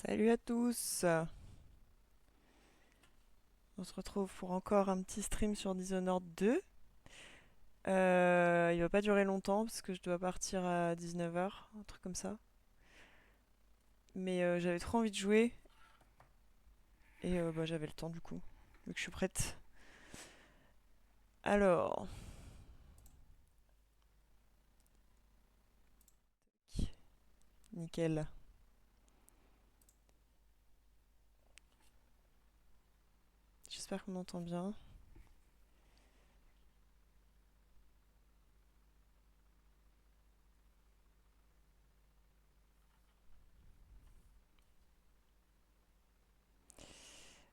Salut à tous. On se retrouve pour encore un petit stream sur Dishonored 2. Il va pas durer longtemps parce que je dois partir à 19 h, un truc comme ça. Mais j'avais trop envie de jouer et bah, j'avais le temps du coup, vu que je suis prête. Alors, nickel. J'espère qu'on m'entend bien.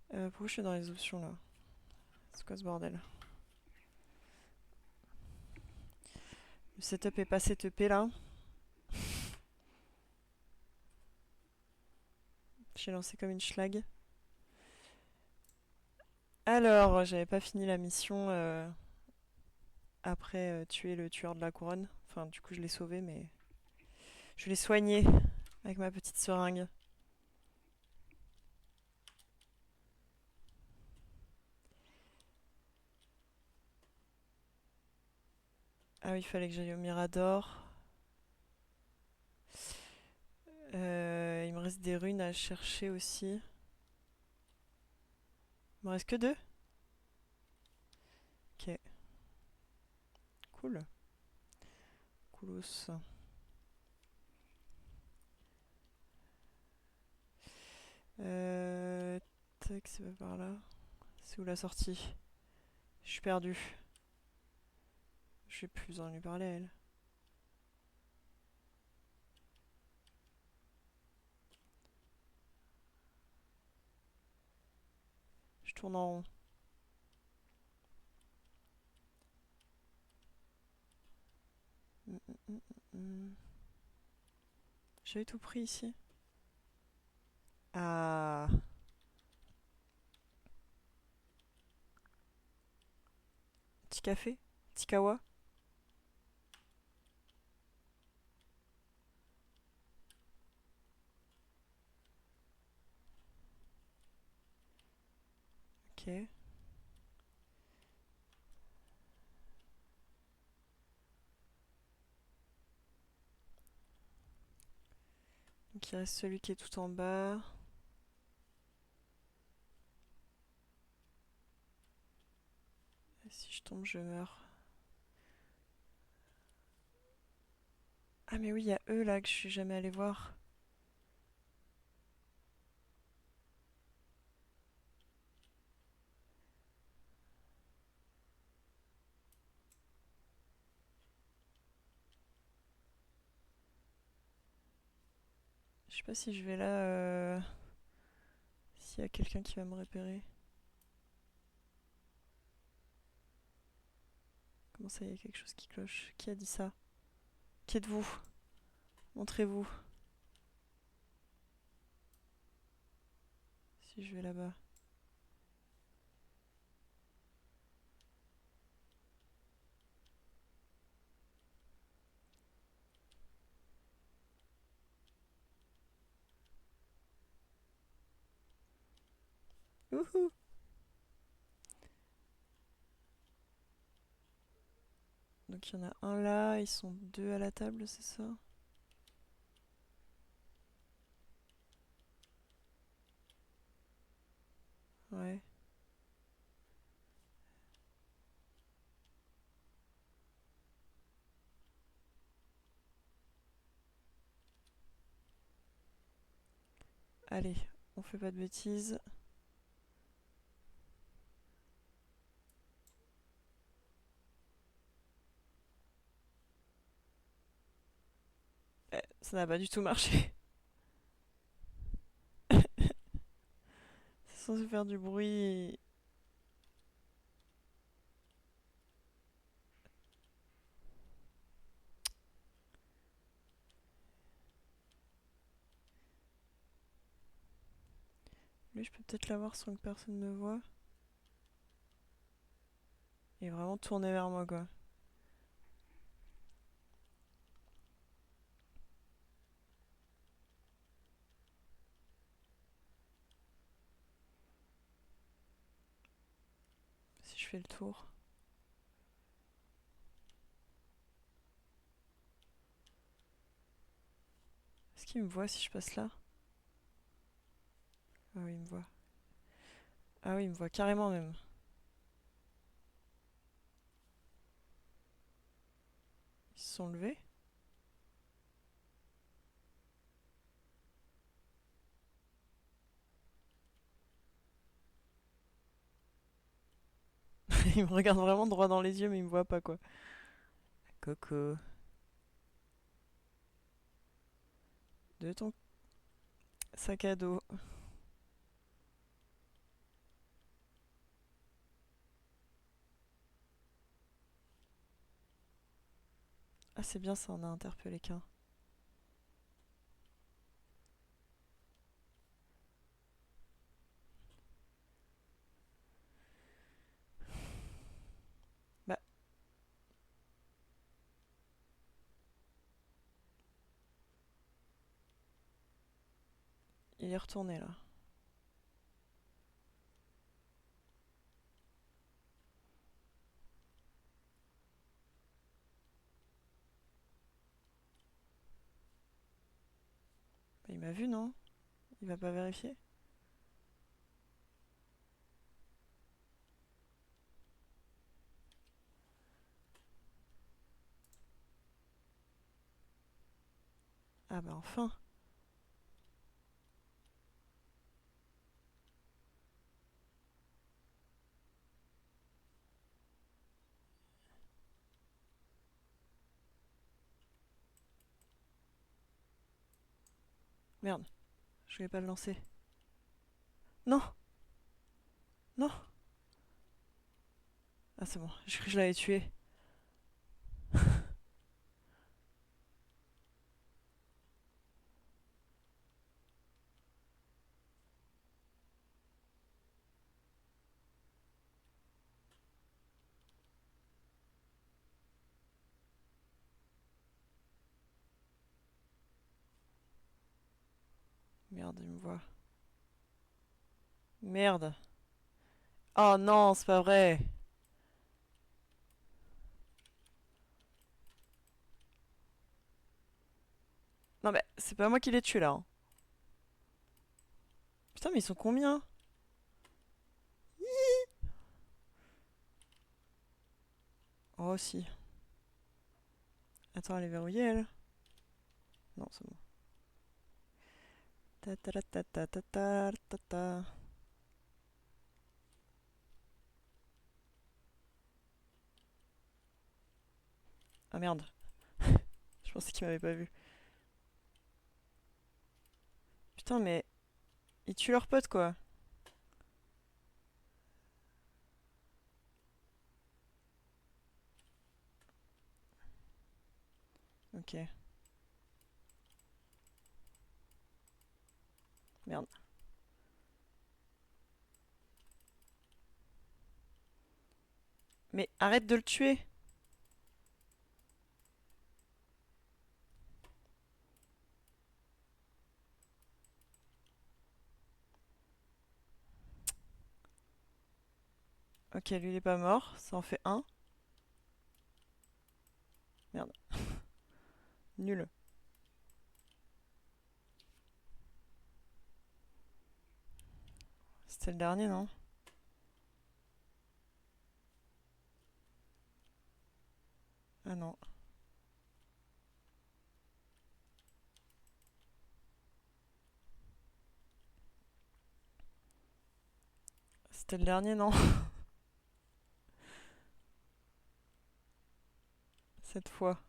Pourquoi je suis dans les options là? C'est quoi ce bordel? Le setup est pas setupé là. J'ai lancé comme une schlag. Alors, j'avais pas fini la mission après tuer le tueur de la couronne. Enfin, du coup, je l'ai sauvé, mais je l'ai soigné avec ma petite seringue. Ah oui, il fallait que j'aille au Mirador. Il me reste des runes à chercher aussi. Il me reste que deux. Ok, cool. Coolos. Euh... Tac, c'est pas par là. C'est où la sortie? Je suis perdu. J'ai plus besoin de lui parler à elle. Je tourne en rond. J'avais tout pris ici. Ah. Petit café? Petit kawa? Ok. Donc il reste celui qui est tout en bas. Et si je tombe, je meurs. Ah mais oui, il y a eux là que je suis jamais allé voir. Je sais pas si je vais là. S'il y a quelqu'un qui va me repérer. Comment ça, il y a quelque chose qui cloche? Qui a dit ça? Qui êtes-vous? Montrez-vous. Si je vais là-bas. Wouhou! Donc il y en a un là, ils sont deux à la table, c'est ça? Ouais. Allez, on fait pas de bêtises. Ça n'a pas du tout marché. C'est censé faire du bruit. Lui, je peux peut-être l'avoir sans que personne me voie. Il est vraiment tourné vers moi, quoi. je fais le tour. Est-ce qu'il me voit si je passe là? Ah oui, il me voit. Ah oui, il me voit carrément même. Ils se sont levés? Il me regarde vraiment droit dans les yeux, mais il me voit pas quoi. Coco. De ton sac à dos. Ah, c'est bien ça, on a interpellé qu'un. Bah, il est retourné là. Bah, il m'a vu, non? Il va pas vérifier? Ah bah enfin. Merde, je vais pas le lancer. Non! Non! Ah c'est bon, j'ai cru que je l'avais tué. Merde, il me voit. Merde. Oh non, c'est pas vrai. Non mais c'est pas moi qui l'ai tué là, hein. Putain mais ils sont combien? Oh si. Attends, elle est verrouillée elle? Non, c'est bon. Ta ta ta ta ta ta ta ta ta. Ah merde. Je pensais qu'il m'avait pas vu. Putain mais ils tuent leurs potes quoi. Ok. Merde. Mais arrête de le tuer. Ok, lui il est pas mort. Ça en fait un. Merde. Nul. C'était le dernier, non? Ah non. C'était le dernier, non? Cette fois.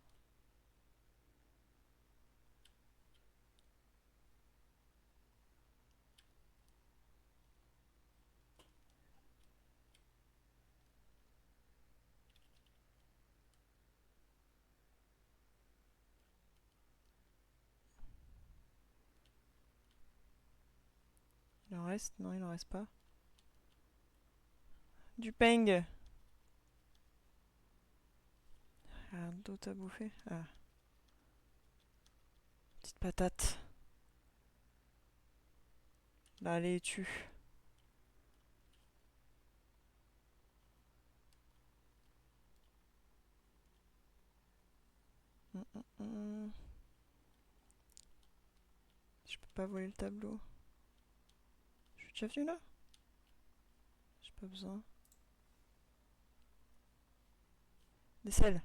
Il en reste? Non, il en reste pas. Du peng! Ah, d'autres à bouffer? Ah, petite patate. Bah allez, tue. hum. Je peux pas voler le tableau. Je suis déjà venu là? J'ai pas besoin. Des selles.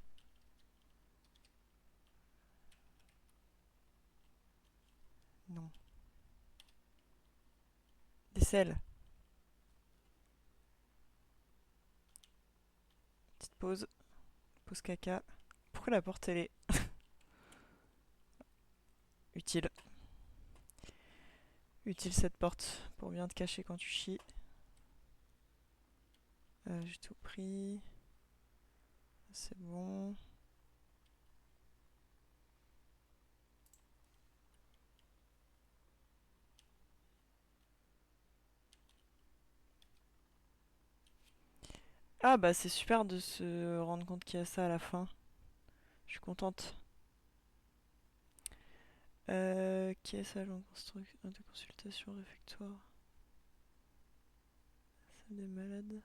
Non. Des selles. Petite pause. Pause caca. Pourquoi la porte elle est utile? Utile cette porte pour bien te cacher quand tu chies. J'ai tout pris. C'est bon. Ah bah c'est super de se rendre compte qu'il y a ça à la fin. Je suis contente. Qui est ça, de consultation réfectoire? Salle des malades.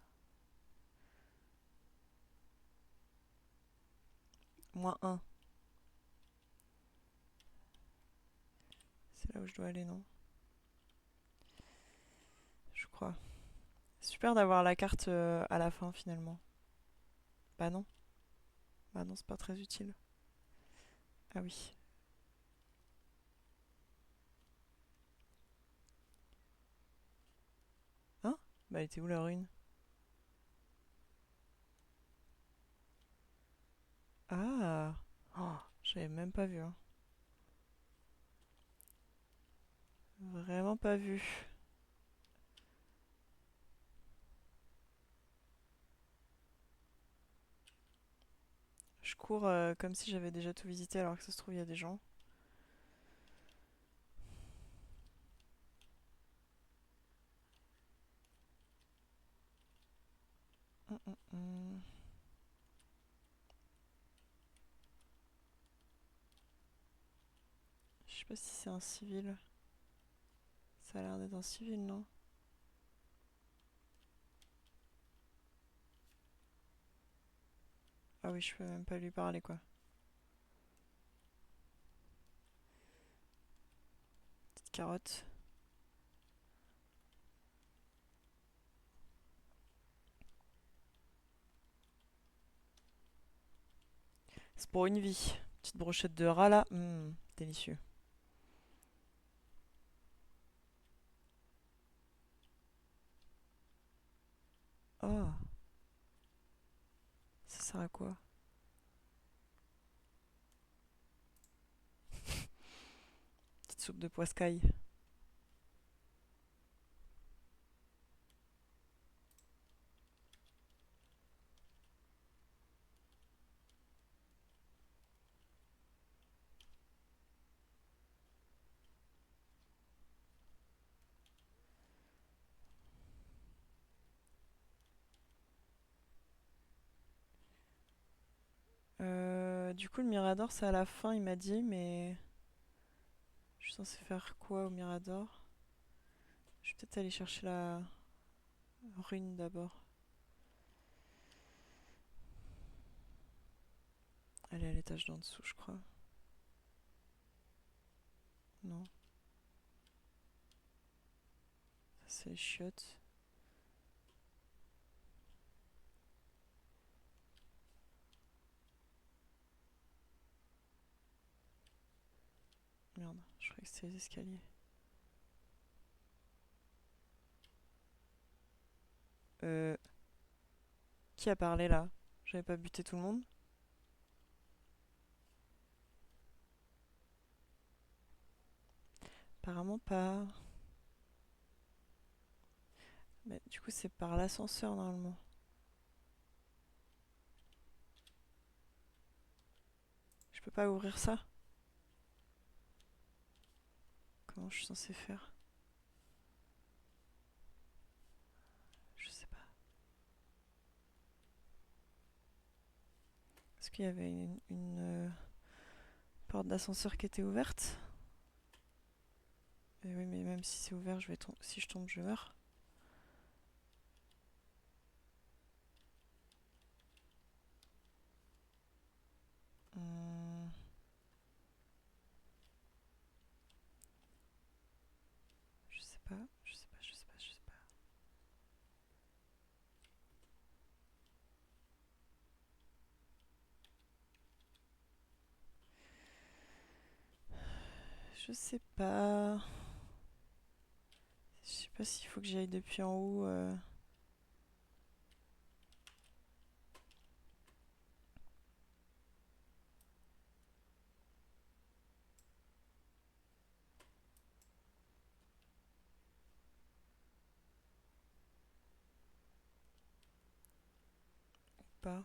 -1. C'est là où je dois aller, non? Je crois. Super d'avoir la carte à la fin finalement. Bah non. Bah non, c'est pas très utile. Ah oui. Hein? Bah elle était où la rune? Ah! Oh, j'avais même pas vu, hein. Vraiment pas vu. Je cours comme si j'avais déjà tout visité alors que ça se trouve il y a des gens. Hum, hum, hum. Je sais pas si c'est un civil. Ça a l'air d'être un civil, non? Ah oui, je peux même pas lui parler quoi. Petite carotte. C'est pour une vie. Petite brochette de rat là. Délicieux. Oh, ça sert à quoi? Petite soupe de poiscaille. Du coup, le Mirador, c'est à la fin, il m'a dit, mais je suis censée faire quoi au Mirador? Je vais peut-être aller chercher la rune d'abord. Elle est à l'étage d'en dessous, je crois. Non, ça c'est les chiottes. Merde, je croyais que c'était les escaliers. Euh, qui a parlé là? J'avais pas buté tout le monde? Apparemment pas. Mais du coup, c'est par l'ascenseur normalement. Je peux pas ouvrir ça? Comment je suis censée faire? Je sais pas. Est-ce qu'il y avait une porte d'ascenseur qui était ouverte? Eh oui, mais même si c'est ouvert, si je tombe, je meurs. Hmm. Je sais pas. Je sais pas s'il faut que j'aille depuis en haut. Pas.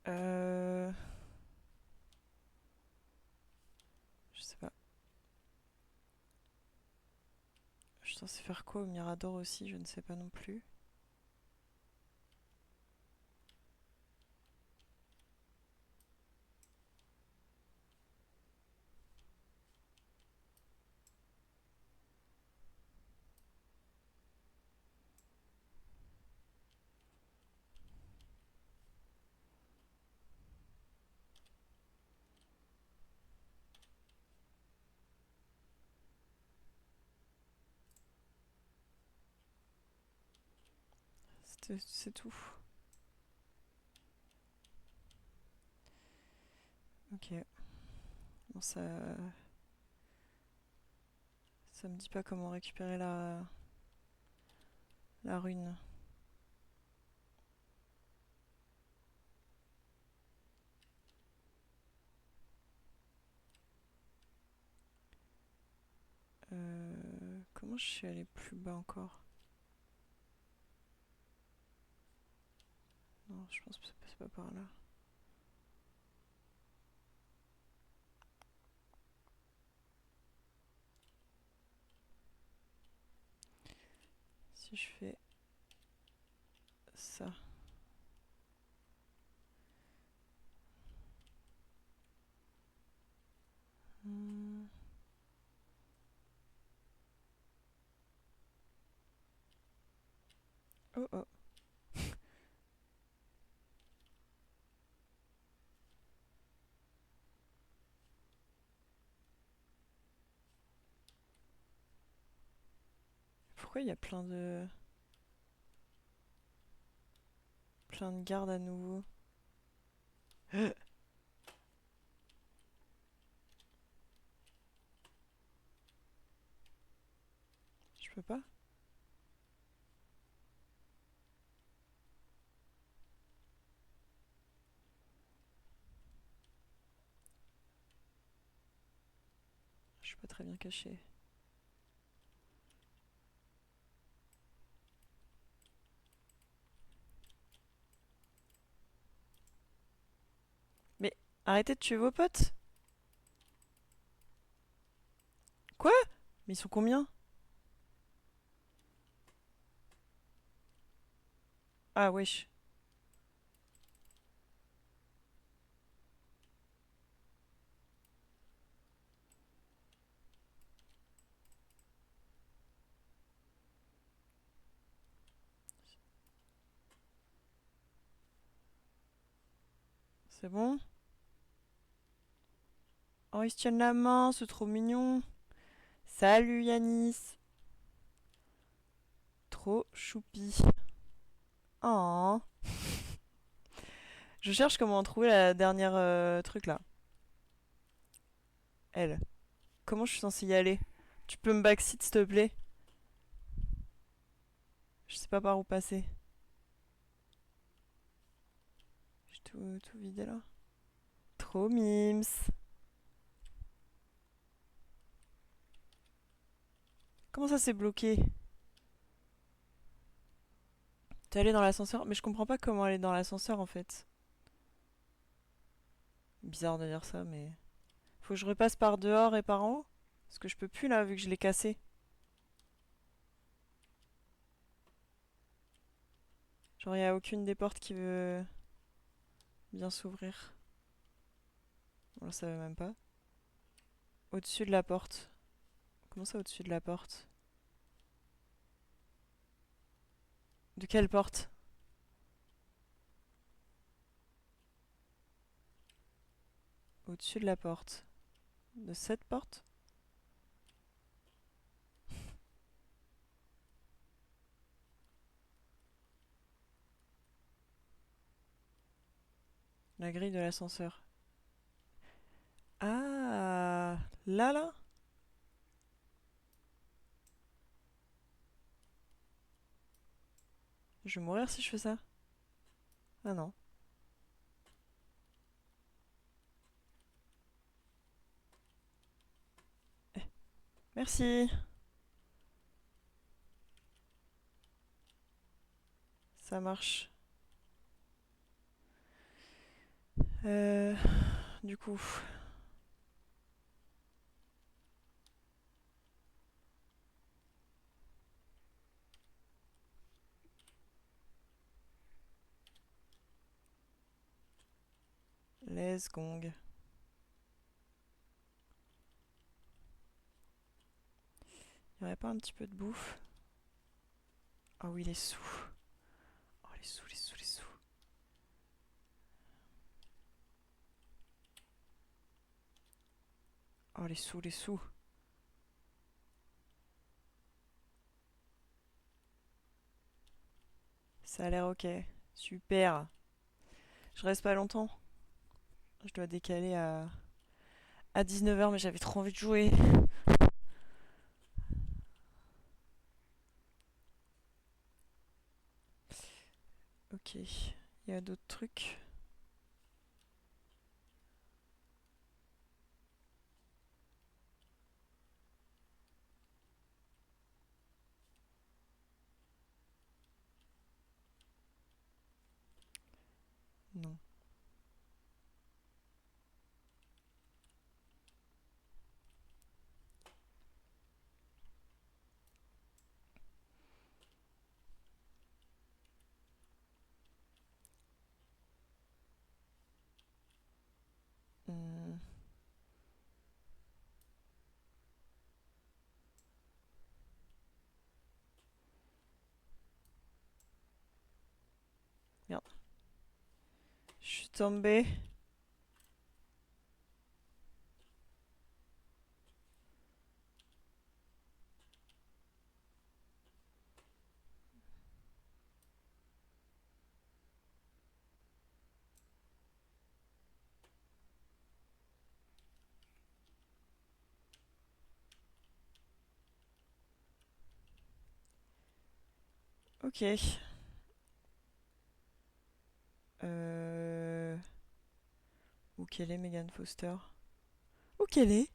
Euh... Je sais pas. Je suis censée faire quoi au Mirador aussi? Je ne sais pas non plus. C'est tout. Ok. Bon, ça me dit pas comment récupérer la rune. Comment je suis allée plus bas encore? Non, je pense que c'est pas par là. Si je fais ça. Hmm. Oh oh. Pourquoi il y a plein de gardes à nouveau? Je peux pas? Je suis pas très bien cachée. Mais arrêtez de tuer vos potes! Quoi? Mais ils sont combien? Ah wesh. C'est bon? Oh, ils se tiennent la main, c'est trop mignon. Salut Yanis. Trop choupi. Oh. Je cherche comment trouver la dernière truc là. Elle. Comment je suis censée y aller? Tu peux me backseat s'il te plaît? Je sais pas par où passer. J'ai tout vidé là. Trop mims. Comment ça s'est bloqué? T'es allé dans l'ascenseur? Mais je comprends pas comment aller dans l'ascenseur en fait. Bizarre de dire ça, mais. Faut que je repasse par dehors et par en haut? Parce que je peux plus là vu que je l'ai cassé. Genre, y a aucune des portes qui veut bien s'ouvrir. Bon, là, ça veut même pas. Au-dessus de la porte. Comment ça, au-dessus de la porte? De quelle porte? Au-dessus de la porte. De cette porte? La grille de l'ascenseur. Ah, là? Je vais mourir si je fais ça. Ah non. Merci. Ça marche. Euh, du coup, les gong. Y aurait pas un petit peu de bouffe? Ah oui, les sous. Oh, les sous, les sous, les sous. Oh, les sous, les sous. Ça a l'air ok. Super. Je reste pas longtemps. Je dois décaler à 19h, mais j'avais trop envie de jouer. Ok. Il y a d'autres trucs. Non. Hmm. Merde. Je suis tombée. Ok. Euh... Où qu'elle est, Megan Foster? Où qu'elle est?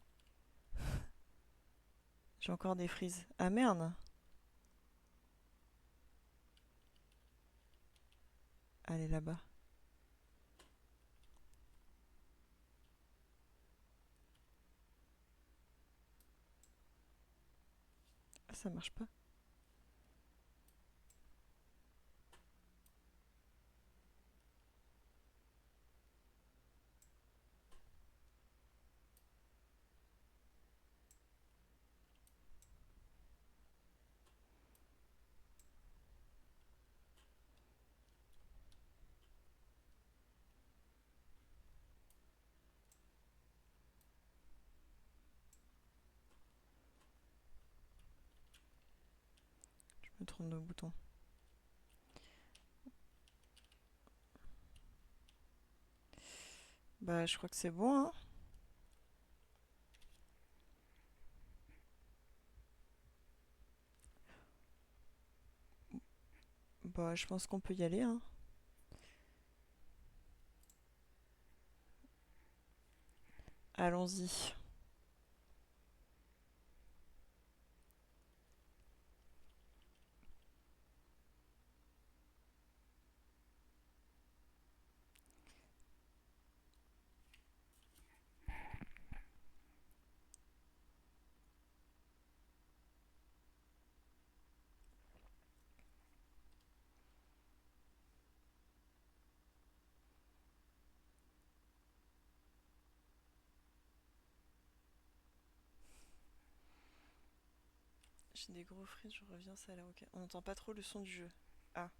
J'ai encore des frises. Ah merde. Elle est là-bas. Ah, ça marche pas. Je me trompe de bouton. Bah, je crois que c'est bon, hein. Bah, je pense qu'on peut y aller, hein. Allons-y. J'ai des gros frites, je reviens, ça a l'air ok. On n'entend pas trop le son du jeu. Ah.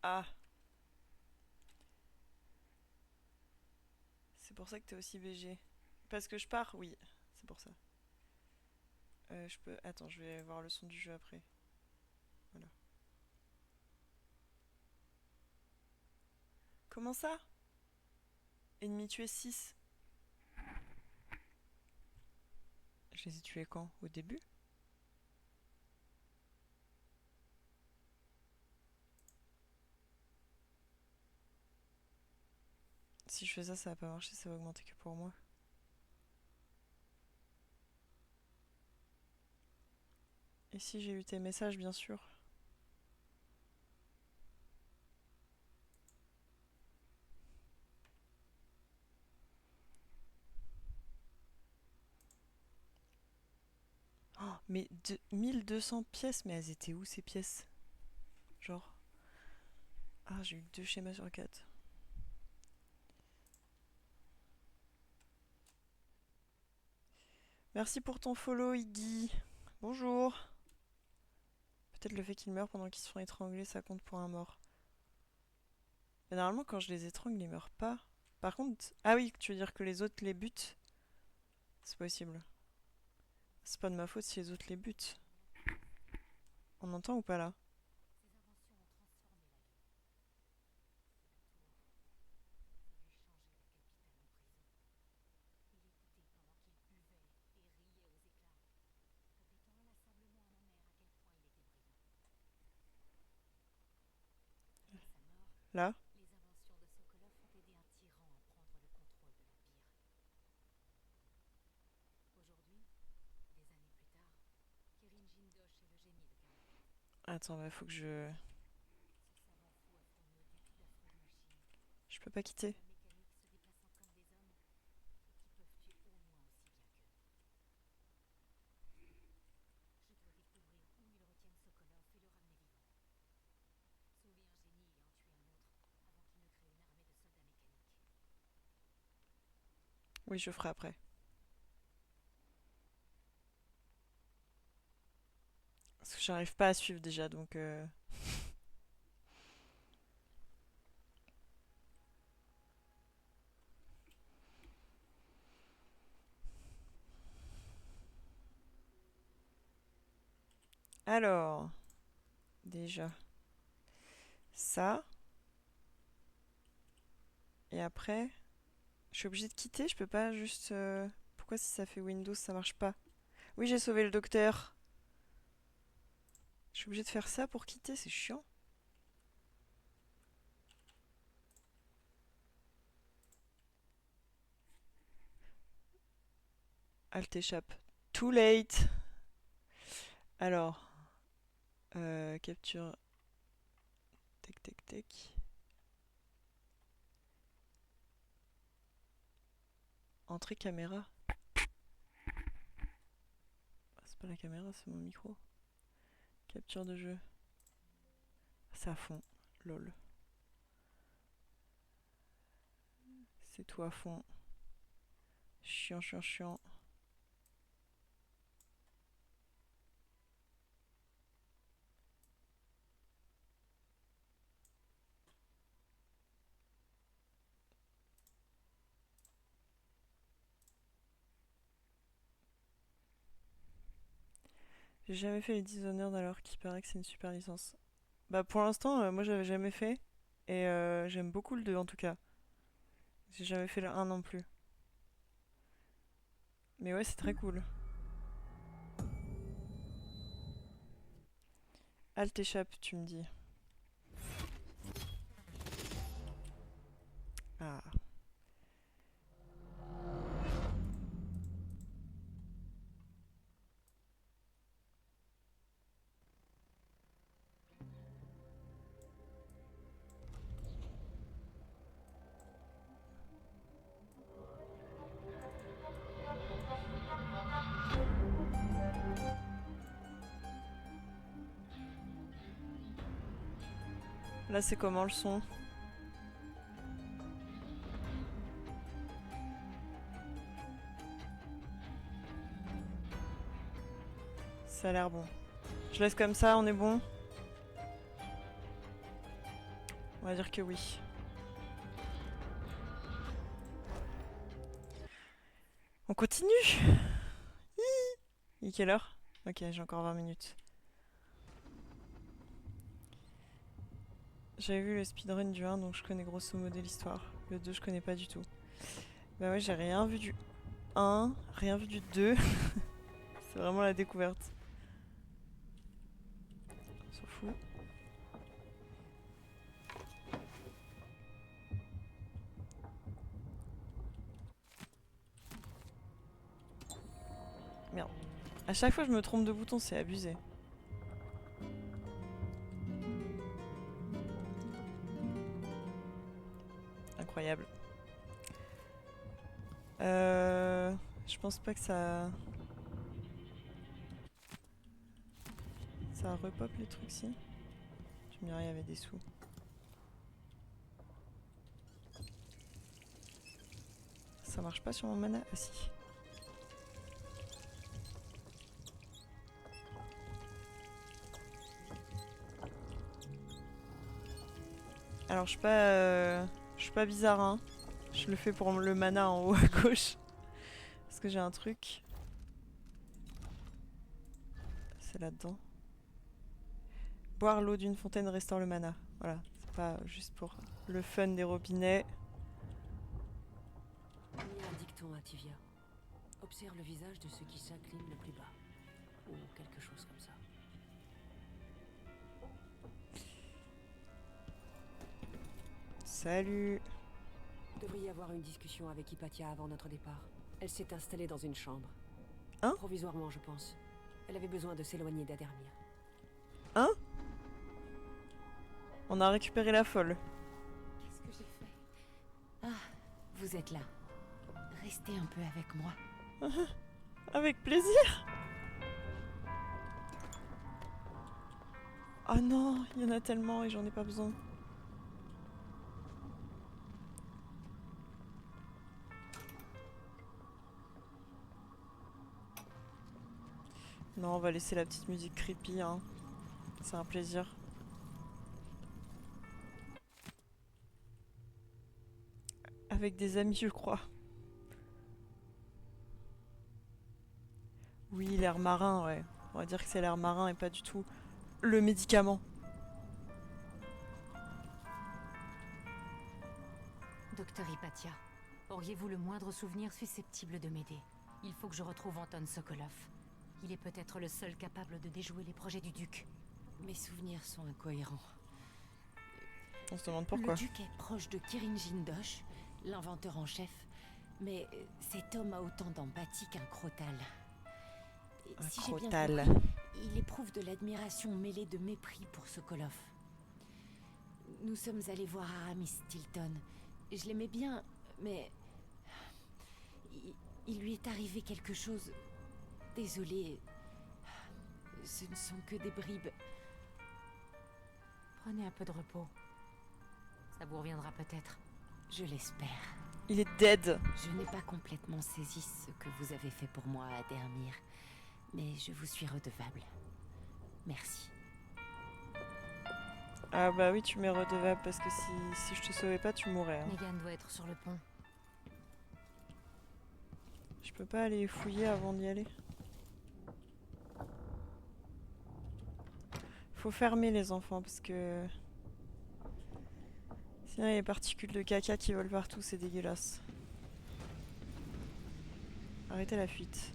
Ah. C'est pour ça que t'es aussi BG. Parce que je pars, oui. C'est pour ça. Je peux... Attends, je vais voir le son du jeu après. Voilà. Comment ça? Ennemi tué 6. Je les ai tués quand? Au début? Si je fais ça, ça va pas marcher, ça va augmenter que pour moi. Et si j'ai eu tes messages, bien sûr. Oh, mais 1200 pièces, mais elles étaient où ces pièces? Genre. Ah, j'ai eu 2 schémas sur 4. Merci pour ton follow, Iggy. Bonjour. Peut-être le fait qu'ils meurent pendant qu'ils se font étrangler, ça compte pour un mort. Mais normalement, quand je les étrangle, ils meurent pas. Par contre... Ah oui, tu veux dire que les autres les butent? C'est possible. C'est pas de ma faute si les autres les butent. On entend ou pas là? Là? Attends, bah faut que je... Je peux pas quitter. Oui, je ferai après. Parce que j'arrive pas à suivre déjà, donc... Alors... Déjà... Ça... Et après... Je suis obligée de quitter, je peux pas juste... Pourquoi si ça fait Windows, ça marche pas? Oui, j'ai sauvé le docteur. Je suis obligée de faire ça pour quitter, c'est chiant. Alt échappe. Too late. Alors... capture... Tac, tac, tac. Entrée caméra. Ah, c'est pas la caméra, c'est mon micro. Capture de jeu. C'est à fond. Lol. C'est tout à fond. Chiant, chiant, chiant. J'ai jamais fait les Dishonored alors qu'il paraît que c'est une super licence. Bah pour l'instant, moi j'avais jamais fait. Et j'aime beaucoup le 2 en tout cas. J'ai jamais fait le 1 non plus. Mais ouais, c'est très cool. Alt échappe, tu me dis. Ah. Là, c'est comment le son? Ça a l'air bon. Je laisse comme ça, on est bon? On va dire que oui. On continue. Il est quelle heure? Ok, j'ai encore 20 minutes. J'avais vu le speedrun du 1, donc je connais grosso modo l'histoire. Le 2, je connais pas du tout. Bah ouais, j'ai rien vu du 1, rien vu du 2. C'est vraiment la découverte. On s'en fout. Merde. À chaque fois, je me trompe de bouton, c'est abusé. Incroyable. Je pense pas que ça... Ça repop les trucs, si. Je me dirais, il y avait des sous. Ça marche pas sur mon mana? Ah si. Alors je suis pas bizarre, hein. Je le fais pour le mana en haut à gauche. Parce que j'ai un truc. C'est là-dedans. Boire l'eau d'une fontaine restaure le mana. Voilà, c'est pas juste pour le fun des robinets. Il y a un dicton à Tivia. Observe le visage de ceux qui s'inclinent le plus bas. Ou quelque chose comme ça. Salut. Vous devriez avoir une discussion avec Hypatia avant notre départ. Elle s'est installée dans une chambre. Hein? Provisoirement, je pense. Elle avait besoin de s'éloigner d'Adermir. Hein? On a récupéré la folle. Qu'est-ce que j'ai fait? Ah, vous êtes là. Restez un peu avec moi. Avec plaisir. Oh non, il y en a tellement et j'en ai pas besoin. Non, on va laisser la petite musique creepy, hein. C'est un plaisir. Avec des amis, je crois. Oui, l'air marin, ouais. On va dire que c'est l'air marin et pas du tout le médicament. Docteur Hypatia, auriez-vous le moindre souvenir susceptible de m'aider? Il faut que je retrouve Anton Sokolov. Il est peut-être le seul capable de déjouer les projets du duc. Mes souvenirs sont incohérents. On se demande pourquoi. Le duc est proche de Kirin Jindosh, l'inventeur en chef. Mais cet homme a autant d'empathie qu'un crotal. Un Si j'ai bien crotal. compris, il éprouve de l'admiration mêlée de mépris pour Sokolov. Nous sommes allés voir Aramis Stilton. Je l'aimais bien, mais... Il lui est arrivé quelque chose... Désolée. Ce ne sont que des bribes. Prenez un peu de repos. Ça vous reviendra peut-être. Je l'espère. Il est dead. Je n'ai pas complètement saisi ce que vous avez fait pour moi à Dermir, mais je vous suis redevable. Merci. Ah bah oui, tu m'es redevable parce que si je te sauvais pas, tu mourrais. Hein. Negan doit être sur le pont. Je peux pas aller fouiller avant d'y aller. Faut fermer les enfants parce que... Sinon il y a les particules de caca qui volent partout, c'est dégueulasse. Arrêtez la fuite.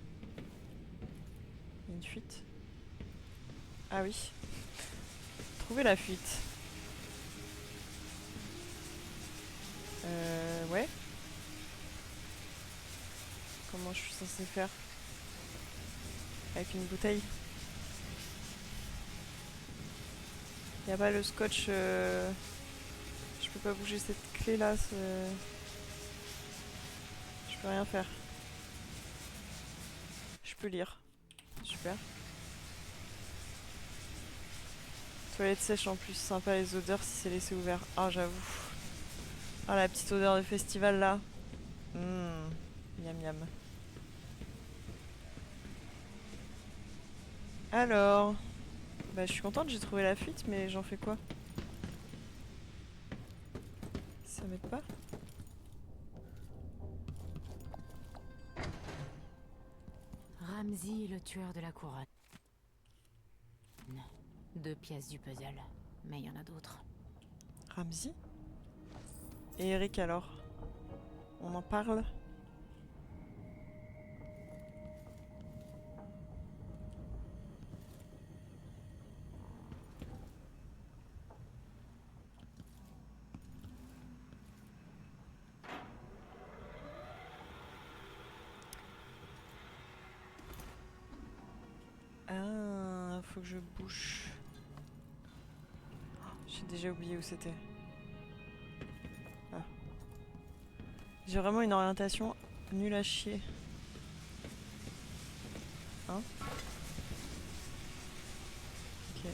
Il y a une fuite? Ah oui. Trouvez la fuite. Ouais. Comment je suis censée faire? Avec une bouteille? Y a pas le scotch... Je peux pas bouger cette clé là, je peux rien faire. Je peux lire. Super. Toilette sèche en plus, sympa les odeurs si c'est laissé ouvert. Ah j'avoue. Ah la petite odeur de festival là. Miam miam. Alors, bah je suis contente, j'ai trouvé la fuite, mais j'en fais quoi? Ça m'aide pas? Ramsey est le tueur de la couronne. 2 pièces du puzzle, mais il y en a d'autres. Ramsey? Et Eric alors? On en parle? Ah, faut que je bouge. Oh, j'ai déjà oublié où c'était. Ah. J'ai vraiment une orientation nulle à chier. Hein? Ok.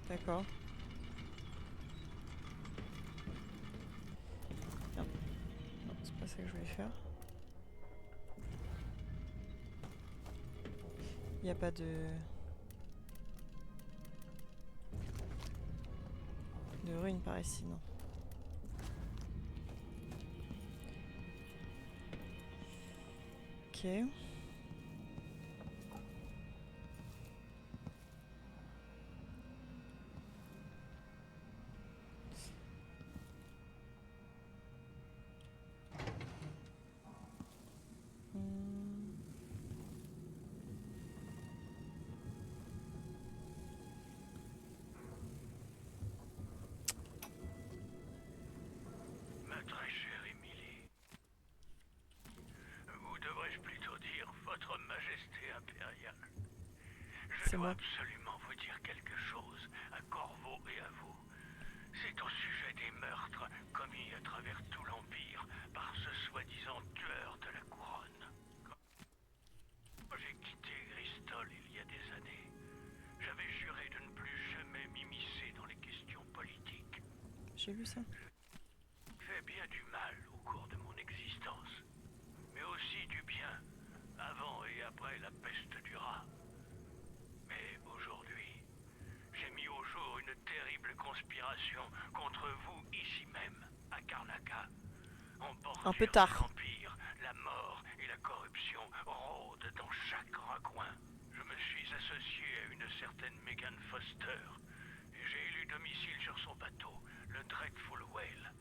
D'accord. Merde. Non, c'est pas ça que je voulais faire. Il n'y a pas de ruine par ici, non. Ok. Hmm. Ma très chère Émilie, ou devrais-je plutôt dire Votre Majesté impériale, je C'est dois moi. absolument vous dire quelque chose à Corvo et à vous. C'est au sujet des meurtres commis à travers tout l'Empire par ce soi-disant tueur de la couronne. Quand j'ai quitté Gristol il y a des années, j'avais juré de ne plus jamais m'immiscer dans les questions politiques. J'ai vu ça. Fait bien du mal au cours de mon existence, mais aussi du bien, avant et après la peste du rat. Mais aujourd'hui, j'ai mis au jour une terrible conspiration contre vous ici même, à Karnaca. En Un peu bordure de tard. l'Empire, la mort et la corruption rôdent dans chaque recoin. Je me suis associé à une certaine Megan Foster, et j'ai élu domicile sur son bateau, le Dreadful Whale.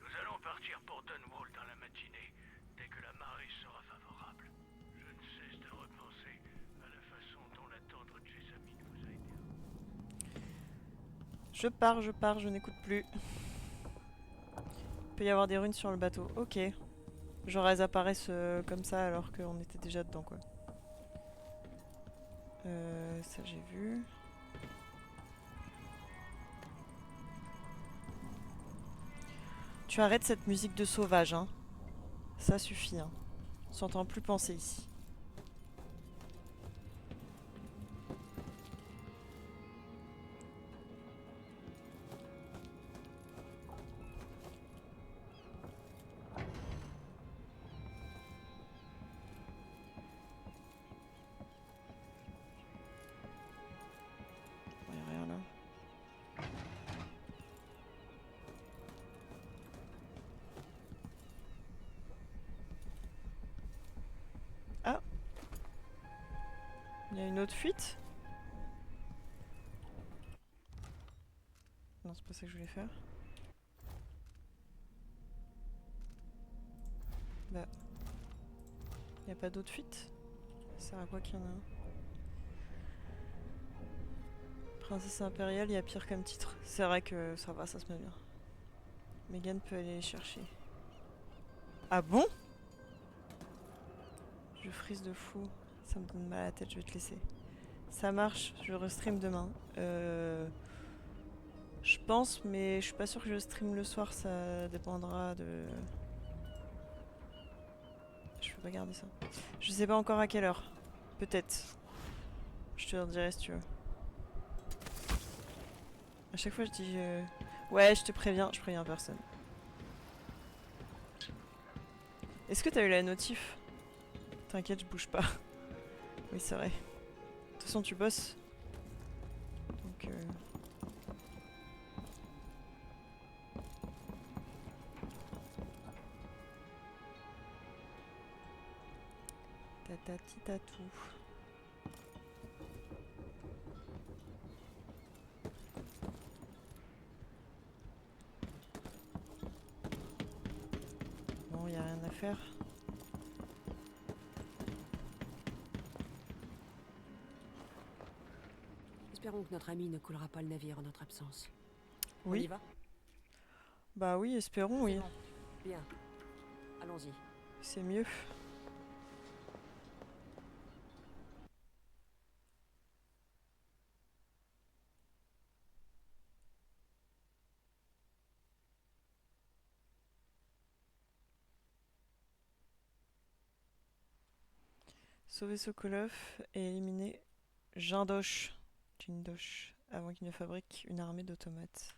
Nous allons partir pour Dunwall dans la matinée, dès que la marée sera favorable. Je ne cesse de repenser à la façon dont la tendre Jessamine vous a aidé. Je pars, je n'écoute plus. Il peut y avoir des runes sur le bateau. Ok. Genre elles apparaissent comme ça alors qu'on était déjà dedans quoi. Ça j'ai vu. Tu arrêtes cette musique de sauvage, hein. Ça suffit, hein. On s'entend plus penser ici. Bon, y a rien là. Ah, il y a une autre fuite. Non, c'est pas ça que je voulais faire. Bah, y a pas d'autre fuite. Ça sert à quoi qu'il y en a un? Princesse impériale, y a pire comme titre. C'est vrai que ça va, ça se met bien. Megan peut aller les chercher. Ah bon? Je frise de fou. Ça me donne mal à la tête, je vais te laisser. Ça marche, je restream demain. Je pense, mais je suis pas sûre que je stream le soir, ça dépendra de... Je peux pas garder ça. Je sais pas encore à quelle heure. Peut-être. Je te redirai si tu veux. À chaque fois je dis... Ouais, je te préviens, je préviens personne. Est-ce que t'as eu la notif? T'inquiète, je bouge pas. Oui, c'est vrai. De toute façon, tu bosses. Donc, tatati tatou. Bon, y a rien à faire. Espérons que notre ami ne coulera pas le navire en notre absence. On Oui. y va? Bah oui, espérons, oui. C'est bon. Bien. Allons-y. C'est mieux. Sauver Sokolov et éliminer Jindosh avant qu'il ne fabrique une armée d'automates.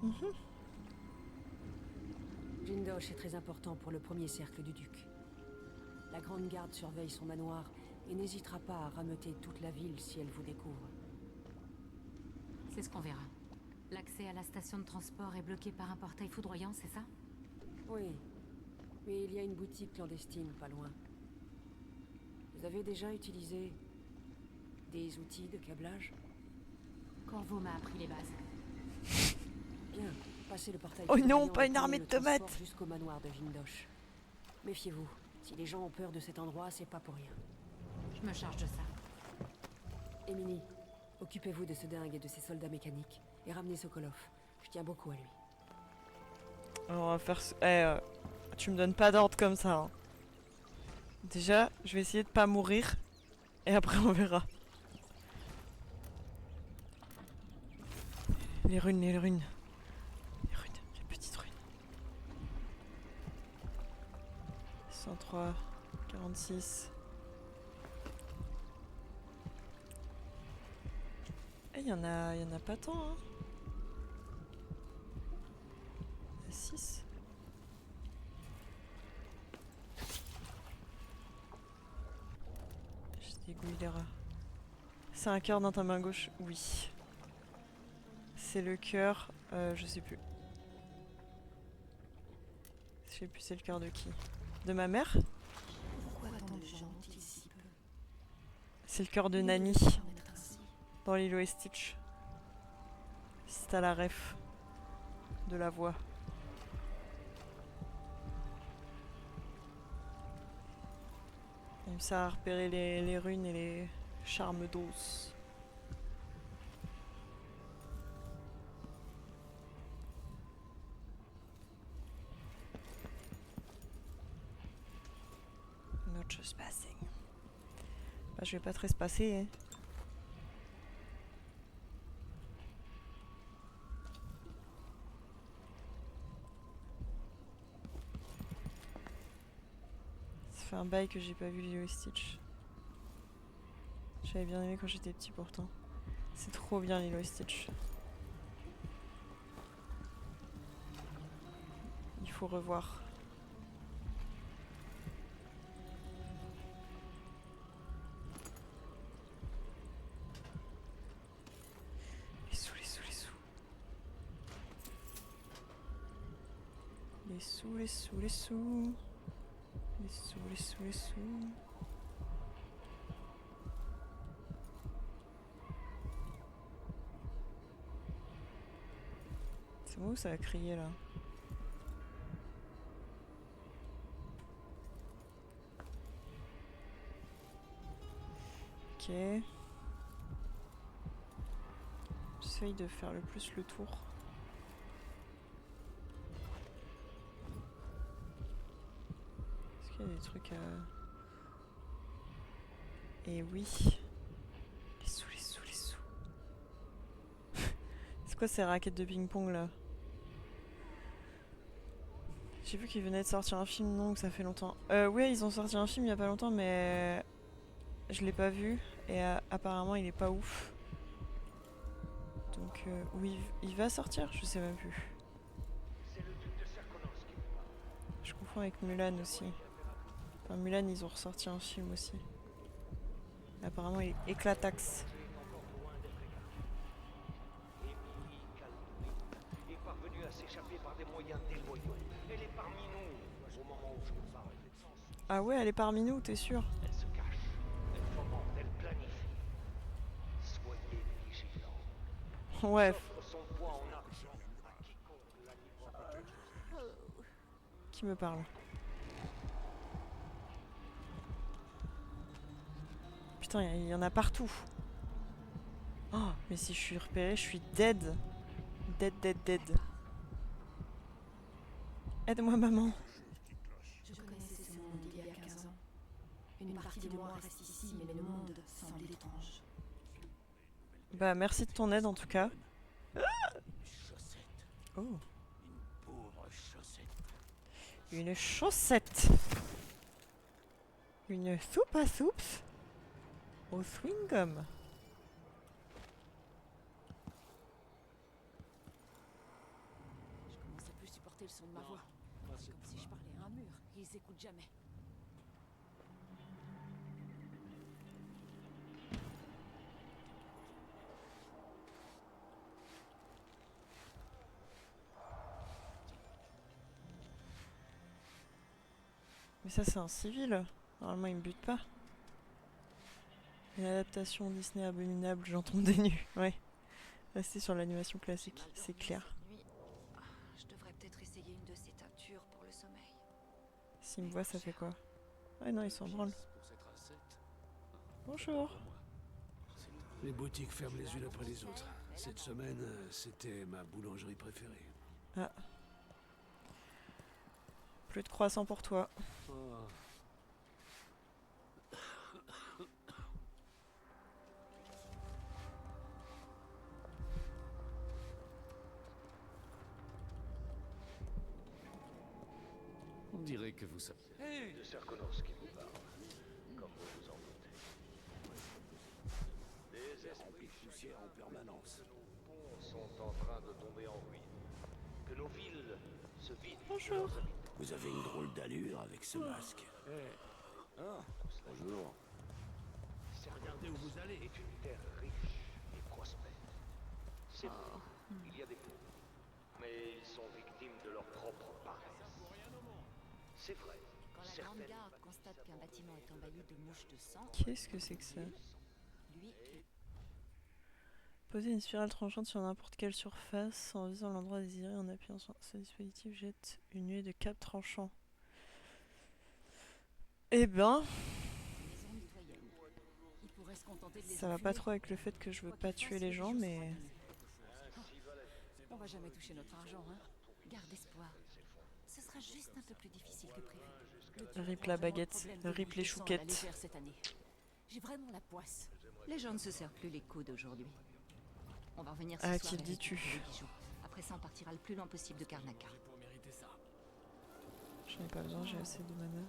Mhm. Jindosh est très important pour le premier cercle du duc. La Grande Garde surveille son manoir et n'hésitera pas à rameuter toute la ville si elle vous découvre. C'est ce qu'on verra. L'accès à la station de transport est bloqué par un portail foudroyant, c'est ça? Oui, mais il y a une boutique clandestine pas loin. Vous avez déjà utilisé des outils de câblage? Corvo m'a appris les bases. Bien, passez le portail. Oh non, foudroyant pas et une prenez armée le de tomates. transport jusqu'au manoir de Jindosh. Méfiez-vous, si les gens ont peur de cet endroit, c'est pas pour rien. Je me charge de ça. Emily, occupez-vous de ce dingue et de ses soldats mécaniques, et ramenez Sokolov. Je tiens beaucoup à lui. Alors on va faire... tu me donnes pas d'ordre comme ça. Hein. Déjà, je vais essayer de pas mourir. Et après on verra. Les runes, les runes. Les runes, les petites runes. 103, 46. Eh, y en a pas tant, hein. 6. Je dégouille les rats. C'est un cœur dans ta main gauche? Oui. C'est le cœur, je sais plus. Je sais plus c'est le cœur de qui. De ma mère? Pourquoi tant de gens ont-ils si peu? C'est le cœur de Nani. Dans Lilo et Stitch. C'est à la ref. De la voix. Il me sert à repérer les runes et les charmes d'os. No trespassing. Bah, je vais pas trespasser, hein. Ça fait un bail que j'ai pas vu Lilo et Stitch. J'avais bien aimé quand j'étais petit pourtant. C'est trop bien Lilo et Stitch. Il faut revoir. Les sous, les sous, les sous. Les sous, les sous, les sous. Les sous, les sous, les sous. C'est bon où ça a crié là? Ok. J'essaye de faire le plus le tour. Est-ce qu'il y a des trucs à... Eh oui. Les sous, les sous, les sous. C'est quoi ces raquettes de ping-pong là? J'ai vu qu'ils venaient de sortir un film, non, que ça fait longtemps. Ouais, ils ont sorti un film il y a pas longtemps, mais je l'ai pas vu. Et apparemment, il est pas ouf. Donc, où il va sortir? Je sais même plus. Je confonds avec Mulan aussi. Enfin, Mulan, ils ont ressorti un film aussi. Apparemment, il est éclataxe. Est parvenue à s'échapper par des moyens déloyaux. Elle est parmi nous au moment où je vous parle. Ah ouais, elle est parmi nous, t'es sûr? Elle se cache, elle fomente, elle planifie. Soyez vigilants. Ouais. Offre son poids en argent à quiconque la livrera. Qui me parle? Putain, il y en a partout. Oh, mais si je suis repérée, je suis dead. Dead, dead, dead. Aide-moi, maman. Je connaissais ce monde il y a 15 ans. Une partie de moi reste ici, mais le monde semble étrange. Bah, merci de ton aide en tout cas. Oh, Pauvre chaussette. une chaussette. Une soupe à soups au swing-gum. Je commence à plus supporter le son de ma voix. C'est comme si je parlais à un mur. Ils écoutent jamais. Mais ça, c'est un civil. Normalement, il me bute pas. Une adaptation Disney abominable, j'en tombe des nues. Ouais. Rester sur l'animation classique, c'est clair. Je devrais peut-être essayer une de ces teintures pour le sommeil. S'il me voit, ça fait quoi? Ouais, non, ils s'en branlent. Bonjour. Les boutiques ferment les unes après les autres. Cette semaine, c'était ma boulangerie préférée. Ah. Plus de croissant pour toi. On dirait que vous savez. De Serkonos qui vous parle, comme vous vous en doutez. Des esprits Poussière en permanence. ponts sont en train de tomber en ruine. Que nos villes se vident. Bonjour. Vous avez une drôle d'allure avec ce masque. Bonjour. Regardez où vous allez. Est une terre riche et prospère. C'est vrai, il y a des pauvres, mais ils sont victimes de leur propre paresse. C'est vrai. Quand la Grande certaines Garde constate qu'un bâtiment est envahi de mouches de sang, Qu'est-ce que c'est que ça? lui, Poser une spirale tranchante sur n'importe quelle surface en visant l'endroit désiré en appuyant sur ce dispositif jette une nuée de cap tranchant. Eh ben, maison mitoyenne. Il pourrait se contenter de les ça va pas enfumer. trop avec le fait que je veux Quoi pas qu'il tuer fasse, les le gens, bijou mais... sera donné. On va jamais toucher notre argent, hein. Garde espoir. Ce sera juste un peu plus difficile que prévu. Le tueur Rip aura la vraiment le baguette, problème de rip mouches les de sang à la chouquettes. légère cette année. J'ai vraiment la poisse. Les gens ne se serrent plus les coudes aujourd'hui. On va revenir ce Ah, soir qui et dis-tu? récupérer les bijoux. Après ça, on partira le plus loin possible de Karnaca. J'en ai pas besoin, j'ai assez de mana.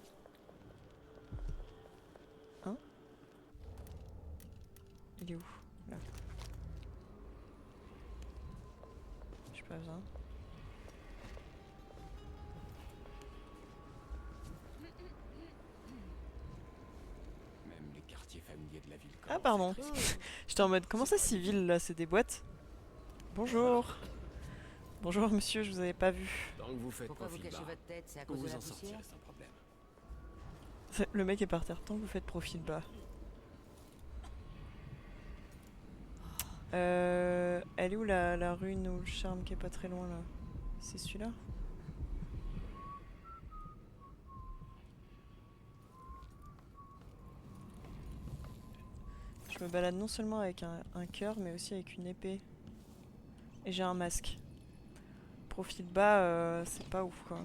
Hein? Il est où? Là. J'ai pas besoin. Même les quartiers familiers de la ville. Ah pardon. J'étais en mode, comment ça civil là? C'est des boîtes? Bonjour. Bonjour monsieur, je vous avais pas vu. Tant que vous faites Pourquoi vous profil cachez bas, votre tête? C'est à vous cause de vous la en poussière? sortirez sans problème. Le mec est par terre, tant que vous faites profil bas. Elle est où la rune ou le charme qui est pas très loin là? C'est celui-là? Je me balade non seulement avec un cœur mais aussi avec une épée. Et j'ai un masque. Profil bas, c'est pas ouf quoi.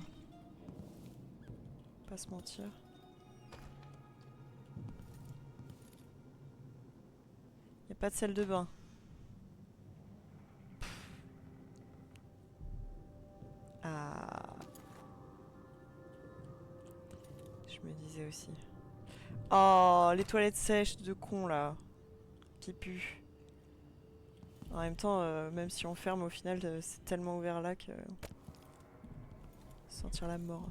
Pas se mentir. Y a pas de salle de bain. Ah. Je me disais aussi. Oh, les toilettes sèches de con là. Qui puent. En même temps, même si on ferme, au final, c'est tellement ouvert là que... sentir la mort.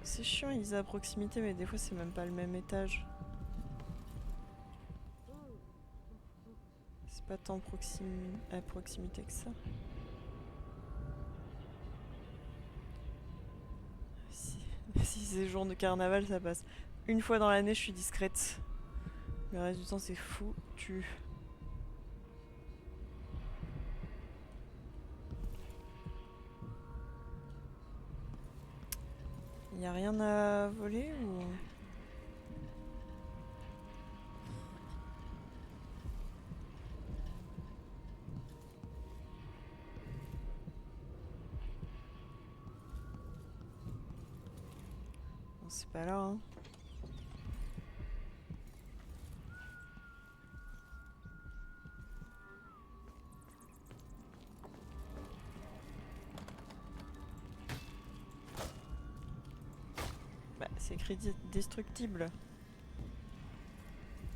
C'est chiant, ils à proximité, mais des fois c'est même pas le même étage. C'est pas tant à proximité que ça. Si c'est jour de carnaval, ça passe. Une fois dans l'année, je suis discrète. Le reste du temps, c'est foutu. Y a rien à voler ou... Non, c'est pas là, hein. Bah, c'est écrit destructible.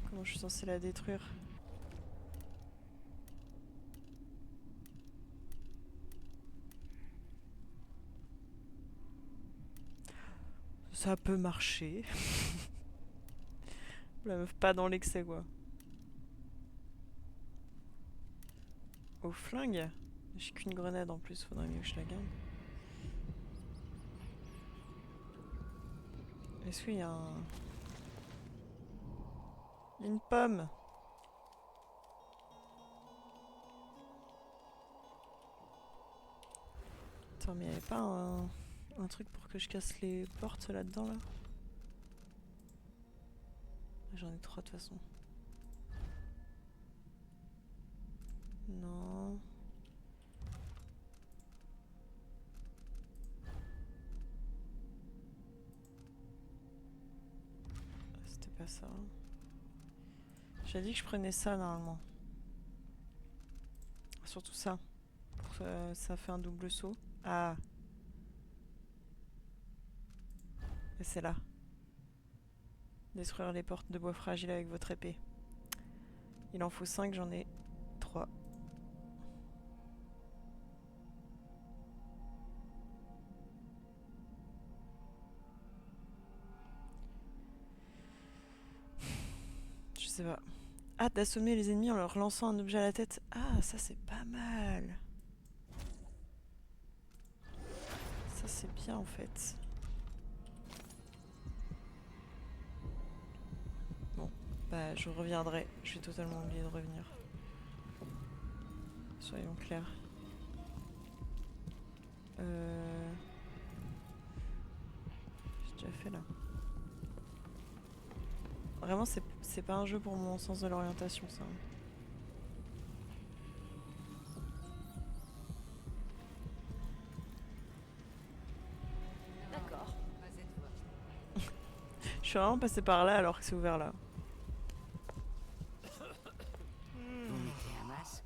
Comment je suis censée la détruire? Ça peut marcher. La meuf pas dans l'excès quoi. Au flingue? J'ai qu'une grenade en plus, faudrait mieux que je la gagne. Est-ce qu'il y a un... une pomme? Attends, mais y'avait pas un truc pour que je casse les portes là-dedans là? J'en ai 3 de toute façon. Non. C'était pas ça. J'ai dit que je prenais ça normalement. Surtout ça. Pour que ça fait un double saut. Ah. Et c'est là. Détruire les portes de bois fragile avec votre épée. Il en faut 5, j'en ai 3. Je sais pas. Ah, d'assommer les ennemis en leur lançant un objet à la tête. Ah, ça c'est pas mal. Ça c'est bien en fait. Bon, bah je reviendrai. Je vais totalement oublier de revenir. Soyons clairs. J'ai déjà fait là. Vraiment, c'est pas un jeu pour mon sens de l'orientation, ça. D'accord. Je suis vraiment passé par là alors que c'est ouvert là. Vous mettez un masque?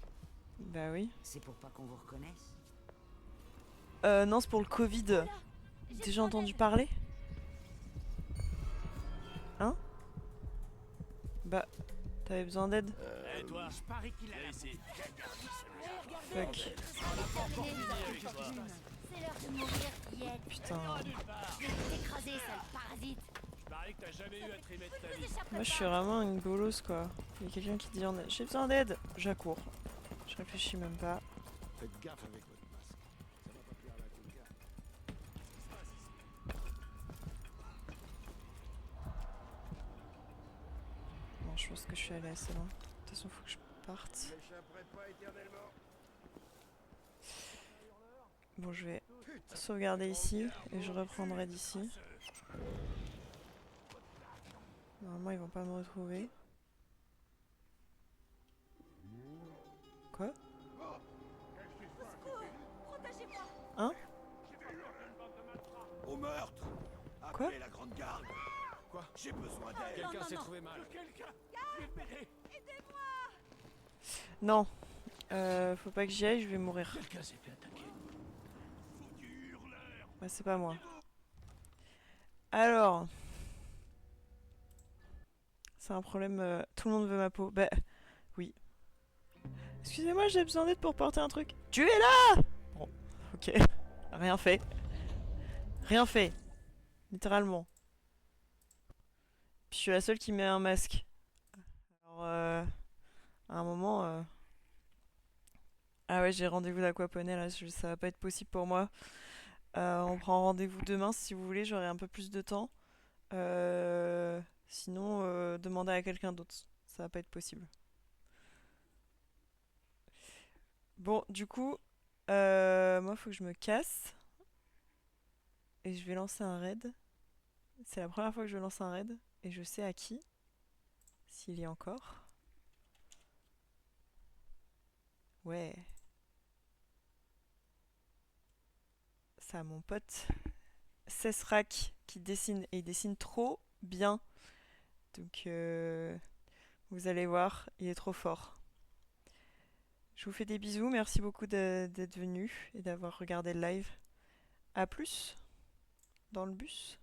Bah oui. C'est pour pas qu'on vous reconnaisse? Non, c'est pour le Covid. Déjà entendu parler? Hein? Bah, t'avais besoin d'aide? Et toi, je parie qu'il a ici. Fuck. C'est l'heure de mourir, Yed. Putain. Je vais t'écraser, sale parasite. Je parie que t'as jamais eu à trimer de ta vie. Moi, je suis vraiment une bolosse quoi. Il y a quelqu'un qui dit j'ai besoin d'aide. J'accours. Je réfléchis même pas. Faites gaffe avec votre masque. Ça va pas plaire à la coca. Bon, je pense que je suis allée assez loin. De toute façon, faut que je parte. J'échapperai pas éternellement. Bon, je vais sauvegarder ici et je reprendrai d'ici. Normalement, ils vont pas me retrouver. Quoi? Hein? Au meurtre. Quoi? Appelez la grande garde. Quoi? J'ai besoin d'aide. Quelqu'un s'est trouvé mal. Quelqu'un. Non. Faut pas que j'y aille, je vais mourir. Quelqu'un s'est fait attaquer. Bah, c'est pas moi. Alors, c'est un problème. Tout le monde veut ma peau. Bah, oui. Excusez-moi, j'ai besoin d'aide pour porter un truc. Tu es là! Bon, ok. Rien fait. Rien fait. Littéralement. Puis je suis la seule qui met un masque. Alors, à un moment. Ah ouais, j'ai rendez-vous d'aquaponie là, ça va pas être possible pour moi. On prend rendez-vous demain si vous voulez, j'aurai un peu plus de temps. Sinon, demandez à quelqu'un d'autre. Ça va pas être possible. Bon, du coup, moi, faut que je me casse. Et je vais lancer un raid. C'est la première fois que je lance un raid. Et je sais à qui. S'il y a encore. Ouais. Ça, mon pote Cesrac qui dessine. Et il dessine trop bien. Donc, vous allez voir, il est trop fort. Je vous fais des bisous. Merci beaucoup d'être venu et d'avoir regardé le live. A plus dans le bus.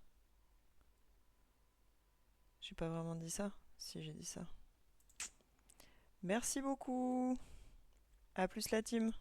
J'ai pas vraiment dit ça. Si, j'ai dit ça. Merci beaucoup. A plus la team.